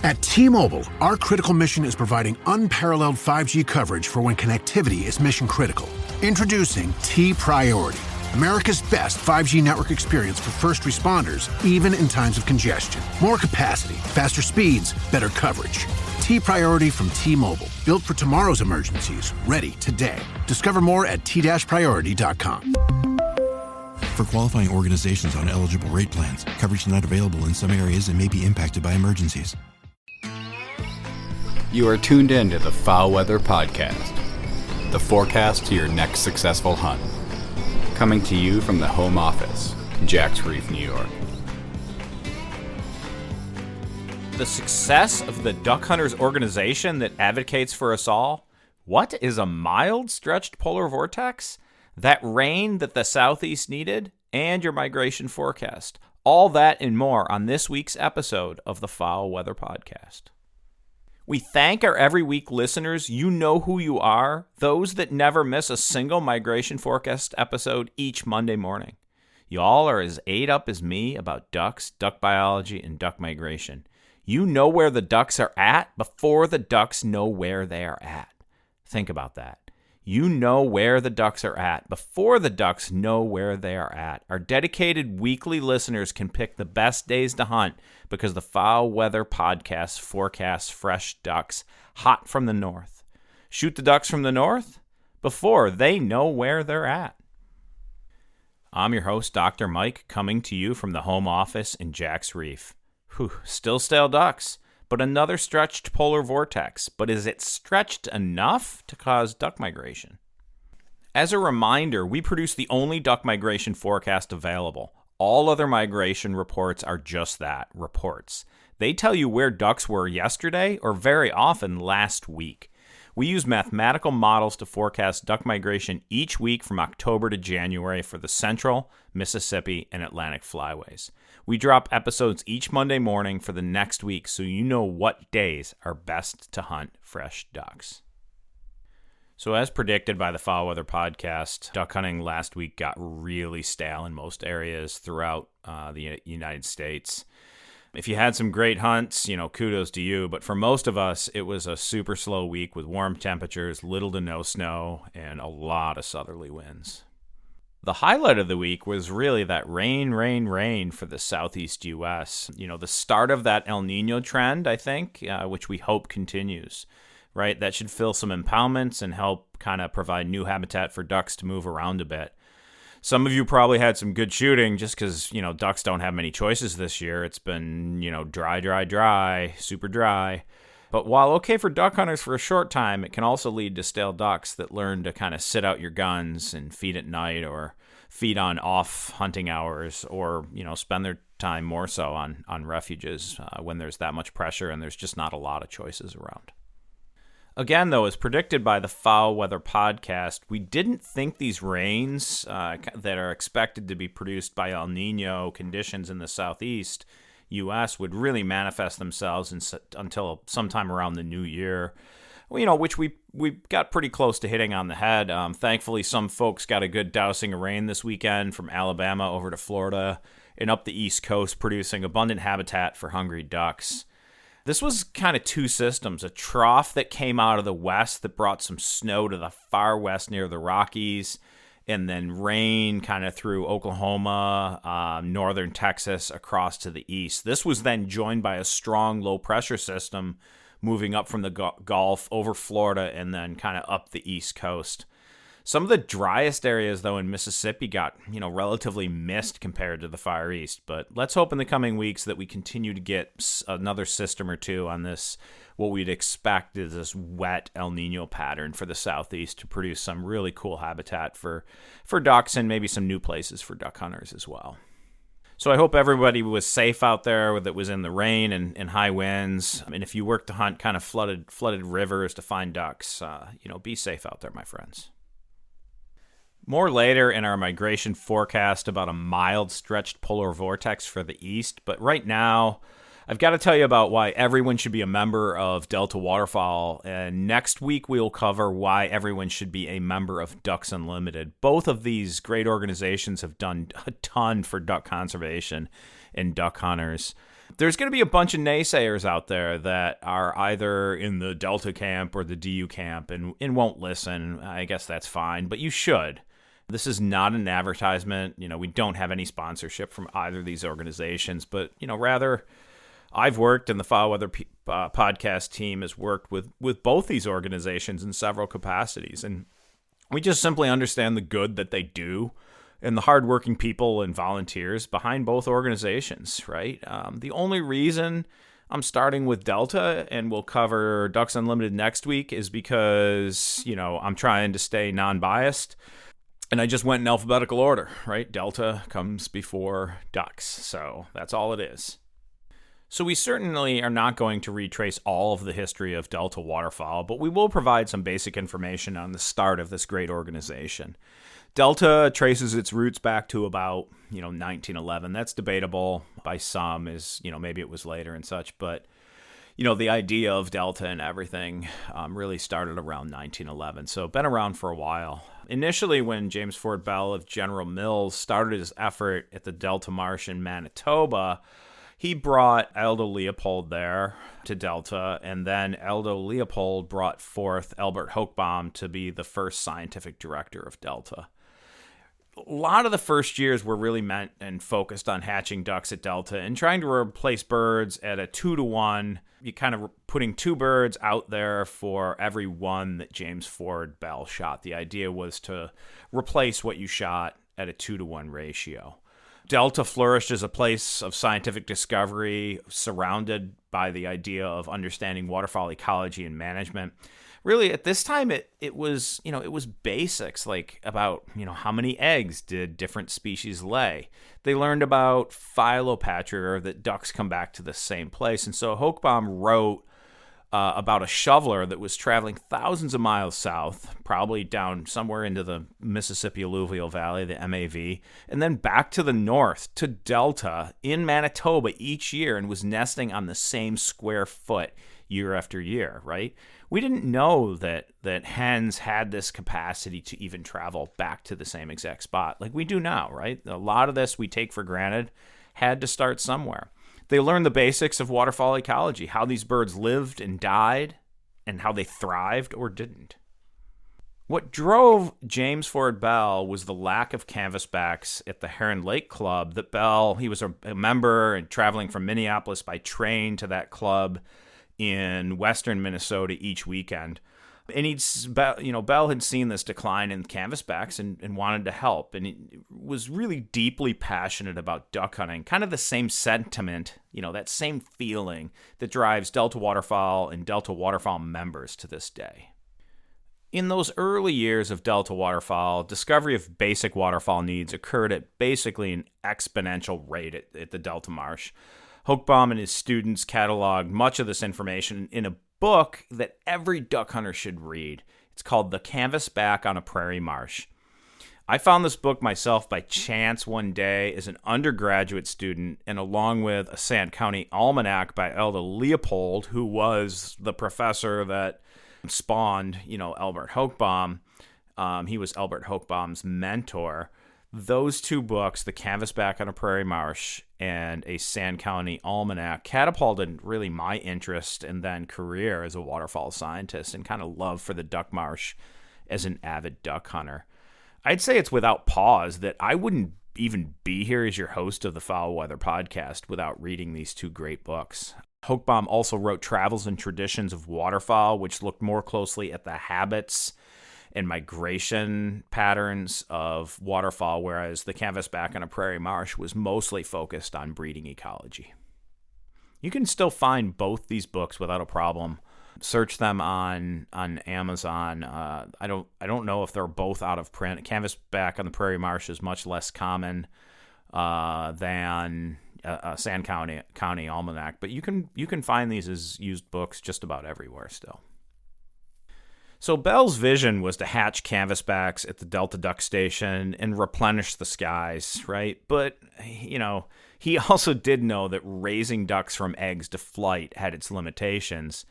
At T-Mobile, our critical mission is providing unparalleled 5G coverage for when connectivity is mission critical. Introducing T-Priority, America's best 5G network experience for first responders, even in times of congestion. More capacity, faster speeds, better coverage. T-Priority from T-Mobile, built for tomorrow's emergencies, ready today. Discover more at t-priority.com. For qualifying organizations on eligible rate plans, coverage not available in some areas and may be impacted by emergencies. You are tuned in to the Foul Weather Podcast, the forecast to your next successful hunt. Coming to you from the home office, Jack's Reef, New York. The success of the duck hunters organization that advocates for us all? What is a mild stretched polar vortex? That rain that the Southeast needed? And your migration forecast. All that and more on this week's episode of the Foul Weather Podcast. We thank our every week listeners. You know who you are. Those that never miss a single migration forecast episode each Monday morning. Y'all are as ate up as me about ducks, duck biology, and duck migration. You know where the ducks are at before the ducks know where they are at. Think about that. You know where the ducks are at before the ducks know where they are at. Our dedicated weekly listeners can pick the best days to hunt because the Foul Weather Podcast forecasts fresh ducks hot from the north. Shoot the ducks from the north before they know where they're at. I'm your host, Dr. Mike, coming to you from the home office in Jack's Reef. Whew, still stale ducks. But another stretched polar vortex. But is it stretched enough to cause duck migration? As a reminder, we produce the only duck migration forecast available. All other migration reports are just that, reports. They tell you where ducks were yesterday or very often last week. We use mathematical models to forecast duck migration each week from October to January for the Central, Mississippi, and Atlantic flyways. We drop episodes each Monday morning for the next week so you know what days are best to hunt fresh ducks. So as predicted by the Foul Weather Podcast, duck hunting last week got really stale in most areas throughout the United States. If you had some great hunts, kudos to you. But for most of us, it was a super slow week with warm temperatures, little to no snow, and a lot of southerly winds. The highlight of the week was really that rain for the southeast U.S. The start of that El Nino trend, I think, which we hope continues, right? That should fill some impoundments and help kind of provide new habitat for ducks to move around a bit. Some of you probably had some good shooting just because, ducks don't have many choices this year. It's been, dry, super dry. But while okay for duck hunters for a short time, it can also lead to stale ducks that learn to kind of sit out your guns and feed at night or feed on off hunting hours or, spend their time more so on refuges when there's that much pressure and there's just not a lot of choices around. Again, though, as predicted by the Foul Weather Podcast, we didn't think these rains that are expected to be produced by El Nino conditions in the southeast U.S. would really manifest themselves until sometime around the new year, which we got pretty close to hitting on the head. Thankfully, some folks got a good dousing of rain this weekend from Alabama over to Florida and up the East Coast, producing abundant habitat for hungry ducks. This was kind of two systems, a trough that came out of the west that brought some snow to the far west near the Rockies, and then rain kind of through Oklahoma, northern Texas, across to the east. This was then joined by a strong low-pressure system moving up from the Gulf over Florida and then kind of up the East Coast. Some of the driest areas, though, in Mississippi got, relatively missed compared to the Far East. But let's hope in the coming weeks that we continue to get another system or two on this, what we'd expect is this wet El Nino pattern for the Southeast to produce some really cool habitat for ducks and maybe some new places for duck hunters as well. So I hope everybody was safe out there that was in the rain and high winds. And if you work to hunt kind of flooded rivers to find ducks, be safe out there, my friends. More later in our migration forecast about a mild stretched polar vortex for the east, but right now I've got to tell you about why everyone should be a member of Delta Waterfowl, and next week we'll cover why everyone should be a member of Ducks Unlimited. Both of these great organizations have done a ton for duck conservation and duck hunters. There's going to be a bunch of naysayers out there that are either in the Delta camp or the DU camp and won't listen. I guess that's fine, but you should. This is not an advertisement. We don't have any sponsorship from either of these organizations, but, rather I've worked, and the Foul Weather podcast team has worked with both these organizations in several capacities, and we just simply understand the good that they do and the hardworking people and volunteers behind both organizations, right? The only reason I'm starting with Delta, and we'll cover Ducks Unlimited next week, is because, I'm trying to stay non-biased, and I just went in alphabetical order, right? Delta comes before Ducks, so that's all it is. So we certainly are not going to retrace all of the history of Delta Waterfowl, but we will provide some basic information on the start of this great organization. Delta traces its roots back to about, 1911. That's debatable by some, as, maybe it was later and such, but, the idea of Delta and everything really started around 1911, so been around for a while. Initially, when James Ford Bell of General Mills started his effort at the Delta Marsh in Manitoba, he brought Aldo Leopold there to Delta, and then Aldo Leopold brought forth Albert Hochbaum to be the first scientific director of Delta. A lot of the first years were really meant and focused on hatching ducks at Delta and trying to replace birds at a 2-to-1. You kind of putting 2 birds out there for every one that James Ford Bell shot. The idea was to replace what you shot at a 2-to-1 ratio. Delta flourished as a place of scientific discovery, surrounded by the idea of understanding waterfowl ecology and management. Really, at this time, it was basics, like about, how many eggs did different species lay. They learned about philopatry, or that ducks come back to the same place. And so Hochbaum wrote about a shoveler that was traveling thousands of miles south, probably down somewhere into the Mississippi Alluvial Valley, the MAV, and then back to the north to Delta in Manitoba each year, and was nesting on the same square foot year after year, right? We didn't know that hens had this capacity to even travel back to the same exact spot like we do now, right? A lot of this we take for granted, had to start somewhere. They learned the basics of waterfowl ecology, how these birds lived and died, and how they thrived or didn't. What drove James Ford Bell was the lack of canvasbacks at the Heron Lake Club that Bell, he was a member and traveling from Minneapolis by train to that club in western Minnesota each weekend. And Bell had seen this decline in canvasbacks and wanted to help. And he was really deeply passionate about duck hunting, kind of the same sentiment, that same feeling that drives Delta Waterfowl and Delta Waterfowl members to this day. In those early years of Delta Waterfowl, discovery of basic waterfowl needs occurred at basically an exponential rate at the Delta Marsh. Hochbaum and his students cataloged much of this information in a book that every duck hunter should read. It's called The Canvasback on a Prairie Marsh. I found this book myself by chance one day as an undergraduate student, and along with a Sand County Almanac by Aldo Leopold, who was the professor that spawned, Albert Hochbaum. He was Albert Hochbaum's mentor. Those 2 books, The Canvasback on a Prairie Marsh and a Sand County Almanac, catapulted really my interest and then career as a waterfowl scientist and kind of love for the duck marsh as an avid duck hunter. I'd say it's without pause that I wouldn't even be here as your host of the Foul Weather podcast without reading these 2 great books. Hochbaum also wrote Travels and Traditions of Waterfowl, which looked more closely at the habits and migration patterns of waterfowl, whereas The Canvasback on a Prairie Marsh was mostly focused on breeding ecology. You can still find both these books without a problem. Search them on Amazon. I don't know if they're both out of print. Canvasback on the Prairie Marsh is much less common than Sand County Almanac, but you can find these as used books just about everywhere still. So Bell's vision was to hatch canvasbacks at the Delta Duck Station and replenish the skies, right? But, he also did know that raising ducks from eggs to flight had its limitations.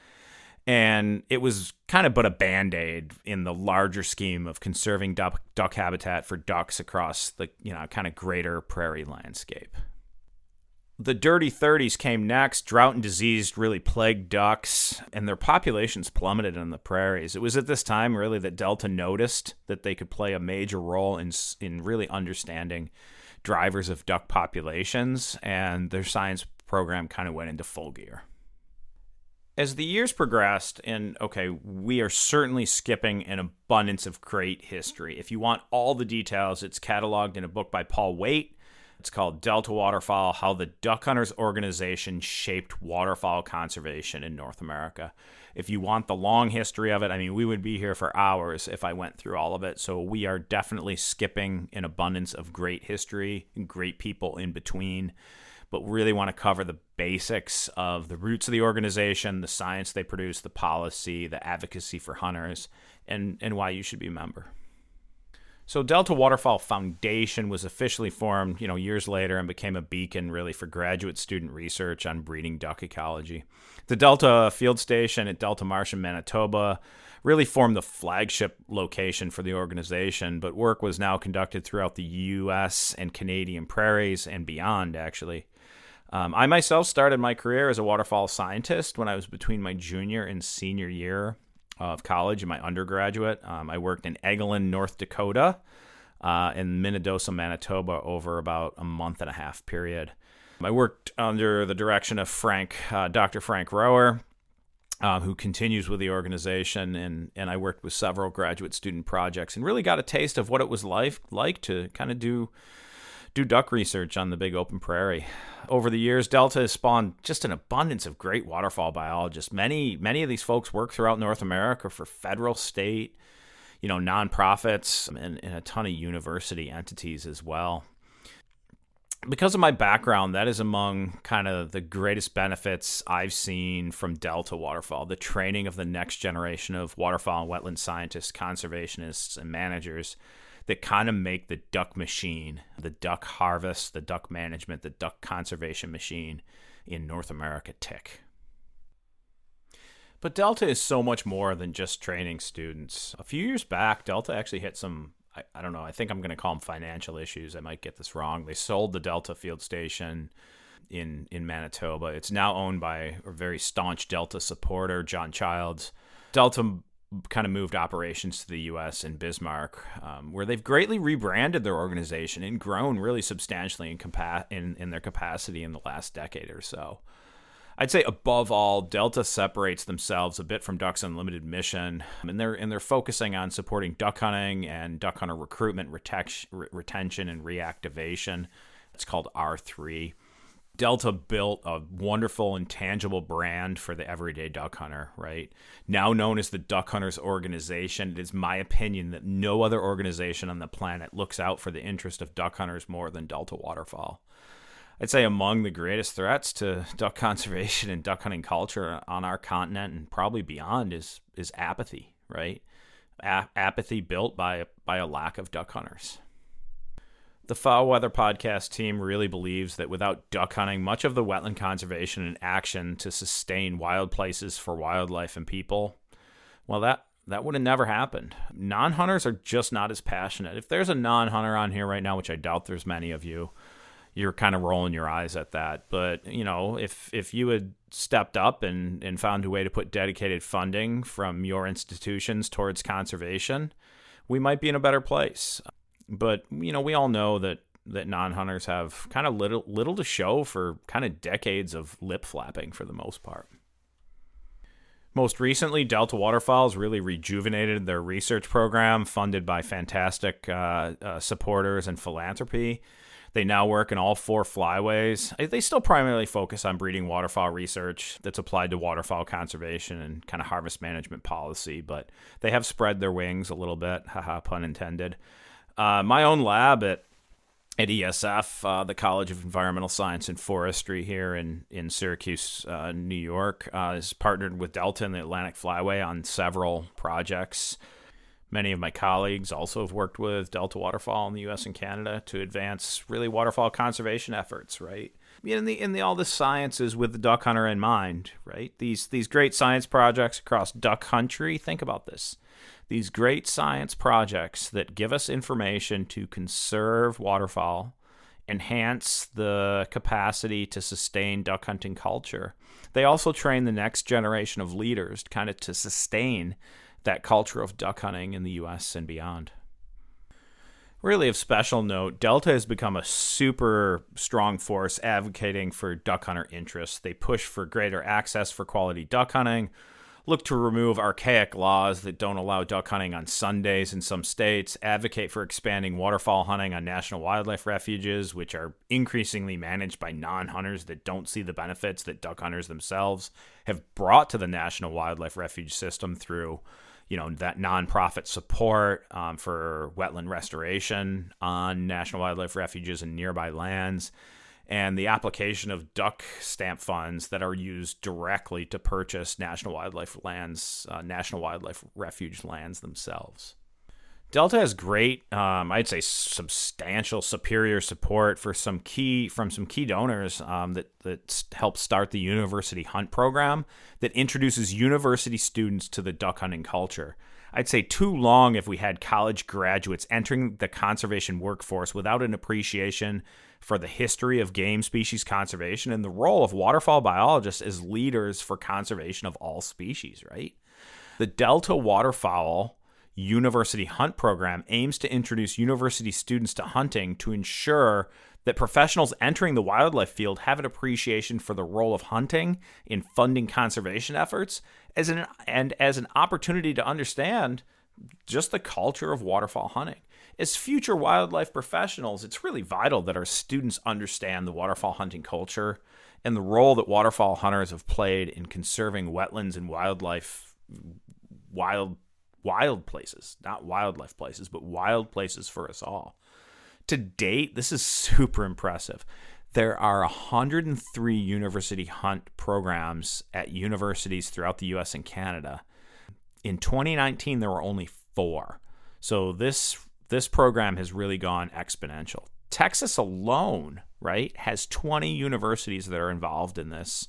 And it was kind of but a Band-Aid in the larger scheme of conserving duck habitat for ducks across the, kind of greater prairie landscape. The dirty 30s came next. Drought and disease really plagued ducks, and their populations plummeted on the prairies. It was at this time, really, that Delta noticed that they could play a major role in really understanding drivers of duck populations, and their science program kind of went into full gear. As the years progressed, and we are certainly skipping an abundance of great history. If you want all the details, it's cataloged in a book by Paul Waite. It's called Delta Waterfowl, How the Duck Hunters Organization Shaped Waterfowl Conservation in North America. If you want the long history of it, we would be here for hours if I went through all of it. So we are definitely skipping an abundance of great history and great people in between. But we really want to cover the basics of the roots of the organization, the science they produce, the policy, the advocacy for hunters, and why you should be a member. So Delta Waterfowl Foundation was officially formed, years later and became a beacon really for graduate student research on breeding duck ecology. The Delta Field Station at Delta Marsh in Manitoba really formed the flagship location for the organization, but work was now conducted throughout the U.S. and Canadian prairies and beyond, actually. I myself started my career as a waterfowl scientist when I was between my junior and senior year of college and my undergraduate. I worked in Eglin, North Dakota, and Minnedosa, Manitoba over about a month and a half period. I worked under the direction of Dr. Frank Rower, who continues with the organization, and I worked with several graduate student projects and really got a taste of what it was like to kind of do duck research on the big open prairie. Over the years, Delta has spawned just an abundance of great waterfowl biologists. Many of these folks work throughout North America for federal, state, nonprofits, and a ton of university entities as well. Because of my background, that is among kind of the greatest benefits I've seen from Delta Waterfowl, the training of the next generation of waterfowl and wetland scientists, conservationists, and managers that kind of make the duck machine, the duck harvest, the duck management, the duck conservation machine in North America tick. But Delta is so much more than just training students. A few years back, Delta actually hit some, I don't know, I think I'm going to call them financial issues. I might get this wrong. They sold the Delta Field Station in Manitoba. It's now owned by a very staunch Delta supporter, John Childs. Delta kind of moved operations to the U.S. in Bismarck, where they've greatly rebranded their organization and grown really substantially in their capacity in the last decade or so. I'd say above all, Delta separates themselves a bit from Ducks Unlimited mission, and they're focusing on supporting duck hunting and duck hunter recruitment, retention, and reactivation. It's called R3. Delta built a wonderful and tangible brand for the everyday duck hunter, right? Now known as the Duck Hunters Organization, it is my opinion that no other organization on the planet looks out for the interest of duck hunters more than Delta Waterfowl. I'd say among the greatest threats to duck conservation and duck hunting culture on our continent and probably beyond is apathy, right? Apathy built by a lack of duck hunters. The Foul Weather Podcast team really believes that without duck hunting, much of the wetland conservation and action to sustain wild places for wildlife and people, well, that would have never happened. Non-hunters are just not as passionate. If there's a non-hunter on here right now, which I doubt there's many of you, you're kind of rolling your eyes at that. But, if you had stepped up and found a way to put dedicated funding from your institutions towards conservation, we might be in a better place. But, we all know that non-hunters have kind of little to show for kind of decades of lip flapping for the most part. Most recently, Delta Waterfowl has really rejuvenated their research program funded by fantastic supporters and philanthropy. They now work in all 4 flyways. They still primarily focus on breeding waterfowl research that's applied to waterfowl conservation and kind of harvest management policy, but they have spread their wings a little bit, haha, pun intended. My own lab at ESF, the College of Environmental Science and Forestry here in Syracuse, New York, is partnered with Delta and the Atlantic Flyway on several projects. Many of my colleagues also have worked with Delta Waterfowl in the U.S. and Canada to advance really waterfowl conservation efforts, right? All this science is with the duck hunter in mind, right? These great science projects across duck country, think about this. These great science projects that give us information to conserve waterfowl enhance the capacity to sustain duck hunting culture. They also train the next generation of leaders kind of to sustain that culture of duck hunting in the U.S. and beyond. Really of special note, Delta has become a super strong force advocating for duck hunter interests. They push for greater access for quality duck hunting, look to remove archaic laws that don't allow duck hunting on Sundays in some states, advocate for expanding waterfowl hunting on national wildlife refuges, which are increasingly managed by non-hunters that don't see the benefits that duck hunters themselves have brought to the national wildlife refuge system through that nonprofit support for wetland restoration on national wildlife refuges and nearby lands, and the application of duck stamp funds that are used directly to purchase national wildlife lands, national wildlife refuge lands themselves. Delta has great, I'd say substantial, superior support from some key donors that helped start the University Hunt program that introduces university students to the duck hunting culture. I'd say too long if we had college graduates entering the conservation workforce without an appreciation for the history of game species conservation and the role of waterfowl biologists as leaders for conservation of all species, right? The Delta Waterfowl University Hunt program aims to introduce university students to hunting to ensure that professionals entering the wildlife field have an appreciation for the role of hunting in funding conservation efforts as an opportunity to understand just the culture of waterfowl hunting. As future wildlife professionals, it's really vital that our students understand the waterfowl hunting culture and the role that waterfowl hunters have played in conserving wetlands and wild places, not wildlife places, but wild places for us all. To date, this is super impressive. There are 103 university hunt programs at universities throughout the U.S. and Canada. In 2019, there were only 4. So this program has really gone exponential. Texas alone, right, has 20 universities that are involved in this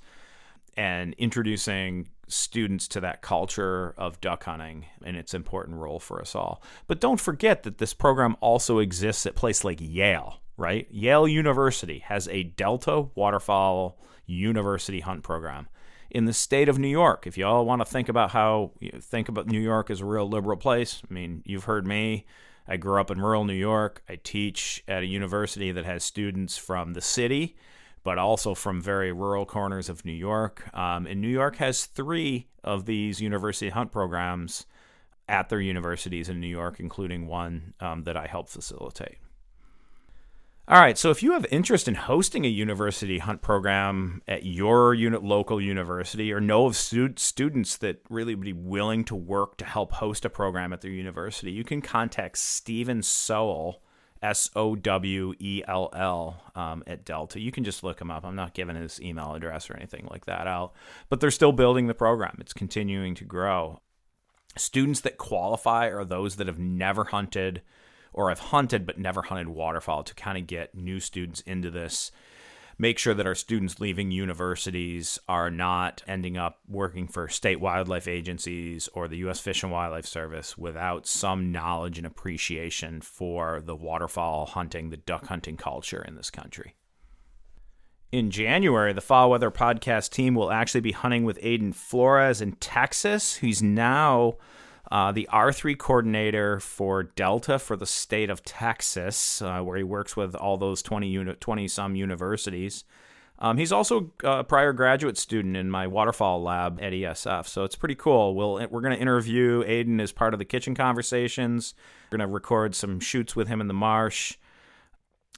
and introducing students to that culture of duck hunting and its important role for us all. But don't forget that this program also exists at places like Yale, right? Yale University has a Delta Waterfowl University Hunt program. In the state of New York, if you all want to think about New York as a real liberal place, I mean, you've heard me. I grew up in rural New York. I teach at a university that has students from the city, but also from very rural corners of New York. And New York has 3 of these university hunt programs at their universities in New York, including one that I help facilitate. All right, so if you have interest in hosting a university hunt program at your local university or know of students that really would be willing to work to help host a program at their university, you can contact Stephen Sowell, Sowell, at Delta. You can just look him up. I'm not giving his email address or anything like that out, but they're still building the program. It's continuing to grow. Students that qualify are those that have never hunted or have hunted but never hunted waterfowl, to kind of get new students into this. Make sure that our students leaving universities are not ending up working for state wildlife agencies or the U.S. Fish and Wildlife Service without some knowledge and appreciation for the waterfowl hunting, the duck hunting culture in this country. In January, the Foul Weather Podcast team will actually be hunting with Aiden Flores in Texas, who's now the R3 coordinator for Delta for the state of Texas, where he works with all those 20-some universities. He's also a prior graduate student in my waterfowl lab at ESF, so it's pretty cool. We're going to interview Aiden as part of the kitchen conversations. We're going to record some shoots with him in the marsh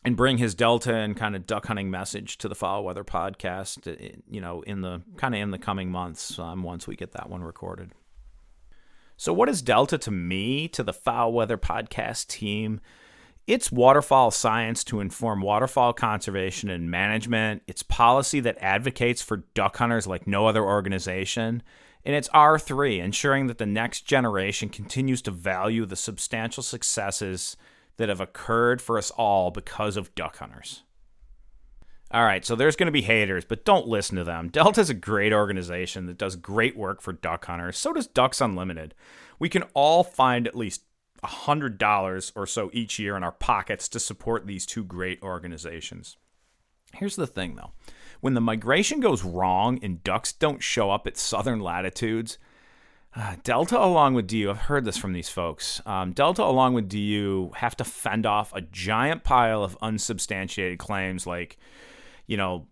and bring his Delta and kind of duck hunting message to the Foul Weather Podcast, in the coming months, once we get that one recorded. So what is Delta to me, to the Foul Weather Podcast team? It's waterfowl science to inform waterfowl conservation and management. It's policy that advocates for duck hunters like no other organization. And it's R3, ensuring that the next generation continues to value the substantial successes that have occurred for us all because of duck hunters. All right, so there's going to be haters, but don't listen to them. Delta's a great organization that does great work for duck hunters. So does Ducks Unlimited. We can all find at least $100 or so each year in our pockets to support these two great organizations. Here's the thing, though. When the migration goes wrong and ducks don't show up at southern latitudes, Delta along with DU, I've heard this from these folks, Delta along with DU have to fend off a giant pile of unsubstantiated claims like,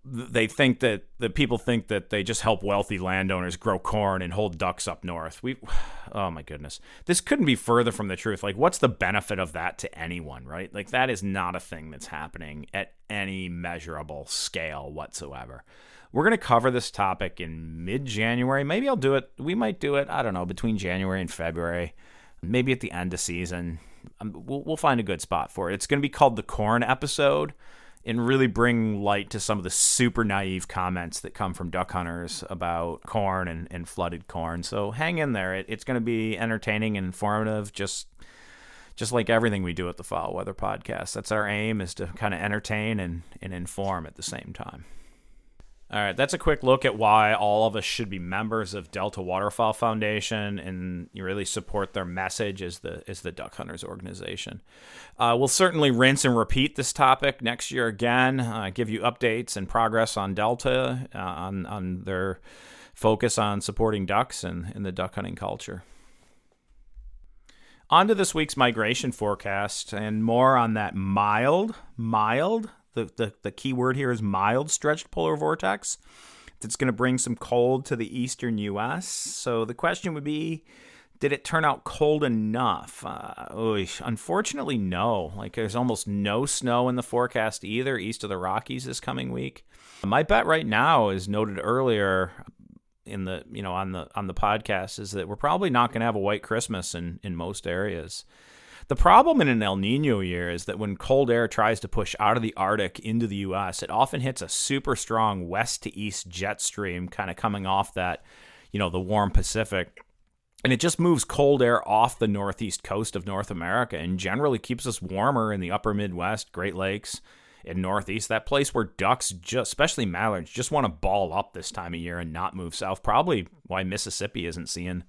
they think that the people think that they just help wealthy landowners grow corn and hold ducks up north. Oh my goodness. This couldn't be further from the truth. Like, what's the benefit of that to anyone, right? Like, that is not a thing that's happening at any measurable scale whatsoever. We're going to cover this topic in mid-January. Maybe I'll do it. We might do it, I don't know, between January and February. Maybe at the end of season. We'll find a good spot for it. It's going to be called the Corn Episode, and really bring light to some of the super naive comments that come from duck hunters about corn and flooded corn. So hang in there. It's going to be entertaining and informative, just like everything we do at the Foul Weather Podcast. That's our aim, is to kind of entertain and inform at the same time. All right, that's a quick look at why all of us should be members of Delta Waterfowl Foundation and you really support their message as the Duck Hunters organization. We'll certainly rinse and repeat this topic next year again, give you updates and progress on Delta, on their focus on supporting ducks and in the duck hunting culture. On to this week's migration forecast and more on that mild. The key word here is mild stretched polar vortex. That's going to bring some cold to the eastern U.S. So the question would be, did it turn out cold enough? Unfortunately, no. Like, there's almost no snow in the forecast either east of the Rockies this coming week. My bet right now, is noted earlier in the on the podcast, is that we're probably not going to have a white Christmas in most areas. The problem in an El Nino year is that when cold air tries to push out of the Arctic into the U.S., it often hits a super strong west to east jet stream kind of coming off that, the warm Pacific. And it just moves cold air off the northeast coast of North America and generally keeps us warmer in the upper Midwest, Great Lakes, and Northeast. That place where ducks, especially mallards, just want to ball up this time of year and not move south. Probably why Mississippi isn't seeing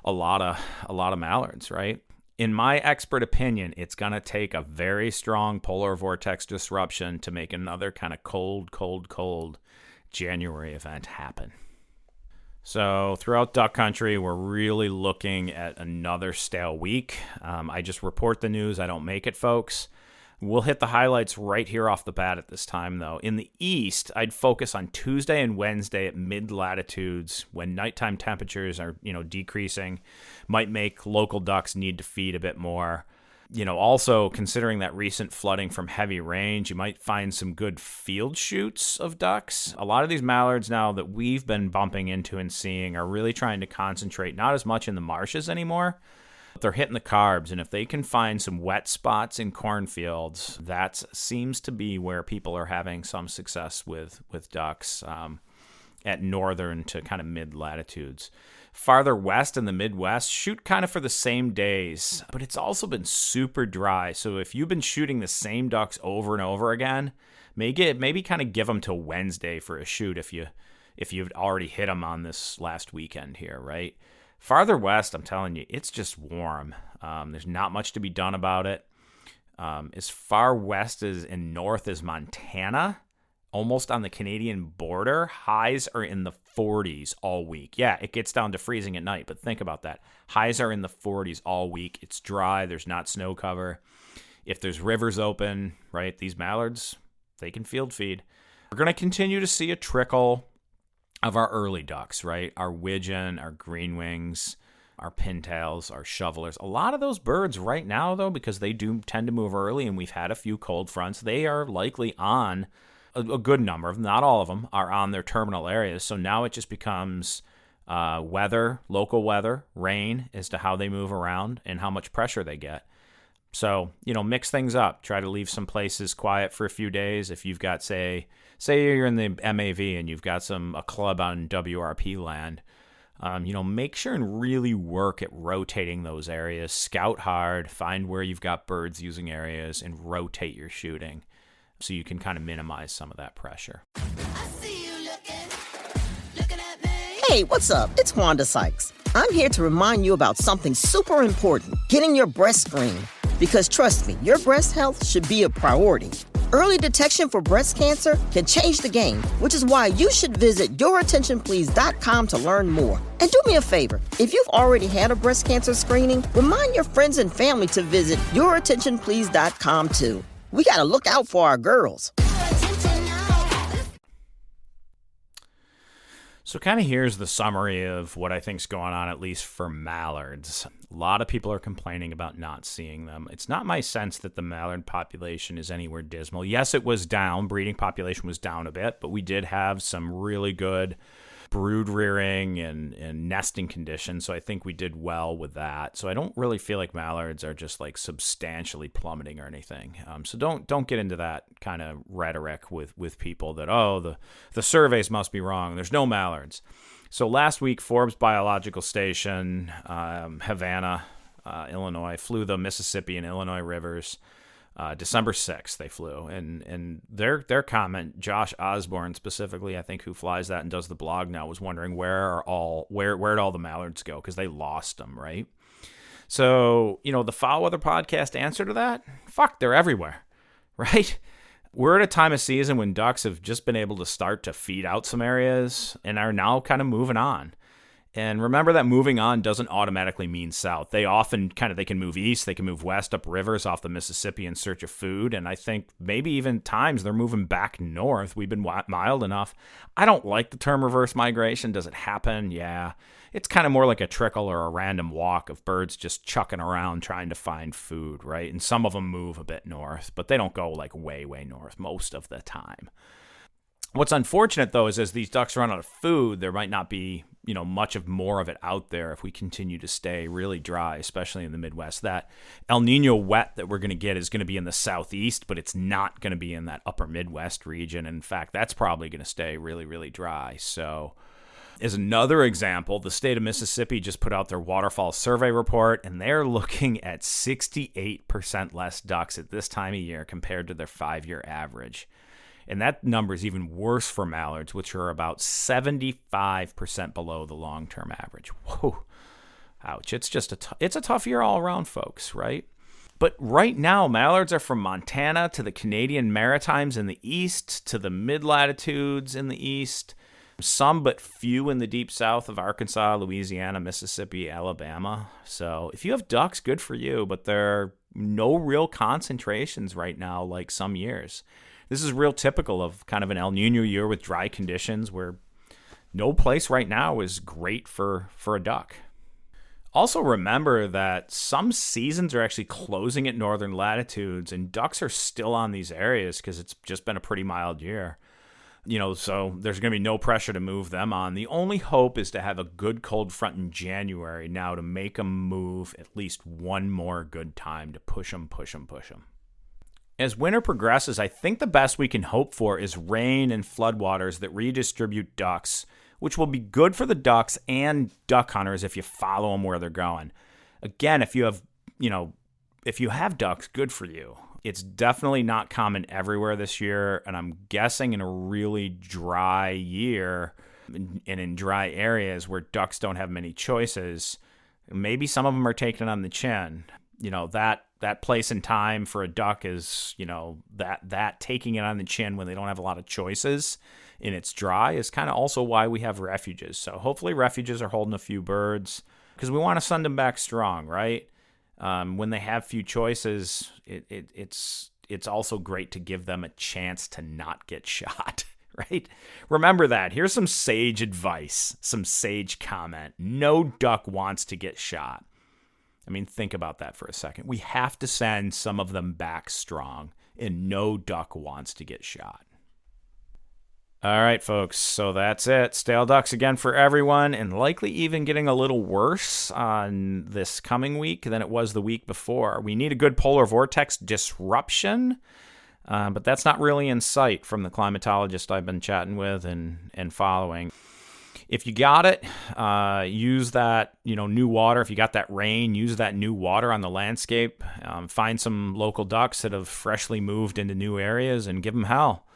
a lot of mallards, right? In my expert opinion, it's going to take a very strong polar vortex disruption to make another kind of cold January event happen. So throughout duck country, we're really looking at another stale week. I just report the news. I don't make it, folks. We'll hit the highlights right here off the bat at this time, though. In the east, I'd focus on Tuesday and Wednesday at mid-latitudes when nighttime temperatures are, decreasing, might make local ducks need to feed a bit more. Also considering that recent flooding from heavy rains, you might find some good field shoots of ducks. A lot of these mallards now that we've been bumping into and seeing are really trying to concentrate not as much in the marshes anymore. They're hitting the carbs, and if they can find some wet spots in cornfields, that seems to be where people are having some success with ducks at northern to kind of mid-latitudes. Farther west in the Midwest, shoot kind of for the same days, but it's also been super dry. So if you've been shooting the same ducks over and over again, maybe kind of give them till Wednesday for a shoot if you've already hit them on this last weekend here, right? Farther west, I'm telling you, it's just warm. There's not much to be done about it. As far west as and north as Montana, almost on the Canadian border, highs are in the 40s all week. Yeah, it gets down to freezing at night, but think about that. Highs are in the 40s all week. It's dry. There's not snow cover. If there's rivers open, right, these mallards, they can field feed. We're going to continue to see a trickle of our early ducks, right? Our widgeon, our green wings, our pintails, our shovelers. A lot of those birds right now, though, because they do tend to move early and we've had a few cold fronts, they are likely on, a good number of them, not all of them, are on their terminal areas. So now it just becomes weather, local weather, rain as to how they move around and how much pressure they get. So, mix things up. Try to leave some places quiet for a few days. If you've got, say you're in the MAV and you've got a club on WRP land, make sure and really work at rotating those areas. Scout hard, find where you've got birds using areas, and rotate your shooting so you can kind of minimize some of that pressure. I see you looking at me. Hey, what's up? It's Wanda Sykes. I'm here to remind you about something super important. getting your breast screened. Because trust me, your breast health should be a priority. Early detection for breast cancer can change the game, which is why you should visit yourattentionplease.com to learn more. And do me a favor, if you've already had a breast cancer screening, remind your friends and family to visit yourattentionplease.com too. We gotta look out for our girls. So kind of here's the summary of what I think's going on, at least for mallards. A lot of people are complaining about not seeing them. It's not my sense that the mallard population is anywhere dismal. Yes, it was down. Breeding population was down a bit, but we did have some really good brood rearing and nesting conditions, so I think we did well with that. So I don't really feel like mallards are just like substantially plummeting or anything. So don't get into that kind of rhetoric with people that, oh, the surveys must be wrong. There's no mallards. So last week, Forbes Biological Station, Havana, Illinois, flew the Mississippi and Illinois rivers. December 6th they flew, and their comment, Josh Osborne specifically, I think, who flies that and does the blog now, was wondering where'd all the mallards go, because they lost them, right? So, the Foul Weather Podcast answer to that, fuck, they're everywhere, right? We're at a time of season when ducks have just been able to start to feed out some areas and are now kind of moving on. And remember that moving on doesn't automatically mean south. They often they can move east, they can move west up rivers off the Mississippi in search of food. And I think maybe even times they're moving back north. We've been mild enough. I don't like the term reverse migration. Does it happen? Yeah. It's kind of more like a trickle or a random walk of birds just chucking around trying to find food, right? And some of them move a bit north, but they don't go like way, way north most of the time. What's unfortunate, though, is as these ducks run out of food, there might not be, much of more of it out there if we continue to stay really dry, especially in the Midwest. That El Nino wet that we're going to get is going to be in the southeast, but it's not going to be in that upper Midwest region. In fact, that's probably going to stay really, really dry. So as another example, the state of Mississippi just put out their waterfowl survey report, and they're looking at 68% less ducks at this time of year compared to their 5-year average. And that number is even worse for mallards, which are about 75% below the long-term average. Whoa. Ouch. It's just it's a tough year all around, folks, right? But right now, mallards are from Montana to the Canadian Maritimes in the east, to the mid-latitudes in the east, some but few in the deep south of Arkansas, Louisiana, Mississippi, Alabama. So if you have ducks, good for you, but there are no real concentrations right now like some years. This is real typical of kind of an El Nino year with dry conditions where no place right now is great for a duck. Also remember that some seasons are actually closing at northern latitudes, and ducks are still on these areas because it's just been a pretty mild year. So there's going to be no pressure to move them on. The only hope is to have a good cold front in January now to make them move at least one more good time to push them. As winter progresses, I think the best we can hope for is rain and floodwaters that redistribute ducks, which will be good for the ducks and duck hunters if you follow them where they're going. Again, if you have ducks, good for you. It's definitely not common everywhere this year, and I'm guessing in a really dry year and in dry areas where ducks don't have many choices, maybe some of them are taking it on the chin. That place and time for a duck is, that taking it on the chin when they don't have a lot of choices and it's dry is kind of also why we have refuges. So hopefully refuges are holding a few birds because we want to send them back strong, right? When they have few choices, it's also great to give them a chance to not get shot, right? Remember that. Here's some sage advice, some sage comment. No duck wants to get shot. I mean, think about that for a second. We have to send some of them back strong, and no duck wants to get shot. All right, folks, so that's it. Stale ducks again for everyone, and likely even getting a little worse on this coming week than it was the week before. We need a good polar vortex disruption, but that's not really in sight from the climatologist I've been chatting with and following. If you got it, use that, new water. If you got that rain, use that new water on the landscape. Find some local ducks that have freshly moved into new areas and give them hell.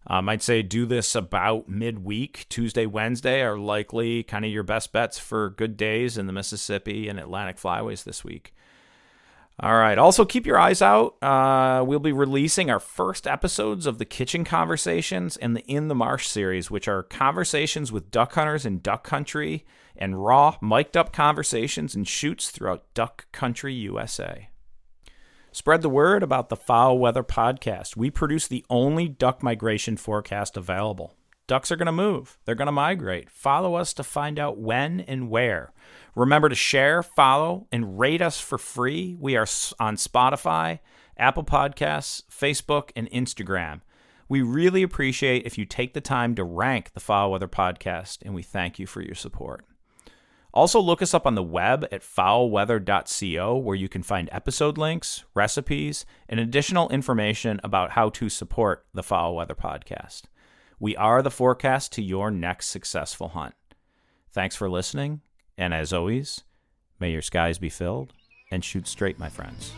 I'd say do this about midweek. Tuesday, Wednesday are likely kind of your best bets for good days in the Mississippi and Atlantic flyways this week. All right. Also, keep your eyes out. We'll be releasing our first episodes of the Kitchen Conversations and the In the Marsh series, which are conversations with duck hunters in duck country and raw, mic'd up conversations and shoots throughout duck country USA. Spread the word about the Foul Weather Podcast. We produce the only duck migration forecast available. Ducks are going to move. They're going to migrate. Follow us to find out when and where. Remember to share, follow, and rate us for free. We are on Spotify, Apple Podcasts, Facebook, and Instagram. We really appreciate if you take the time to rank the Foul Weather Podcast, and we thank you for your support. Also, look us up on the web at foulweather.co, where you can find episode links, recipes, and additional information about how to support the Foul Weather Podcast. We are the forecast to your next successful hunt. Thanks for listening, and as always, may your skies be filled and shoot straight, my friends.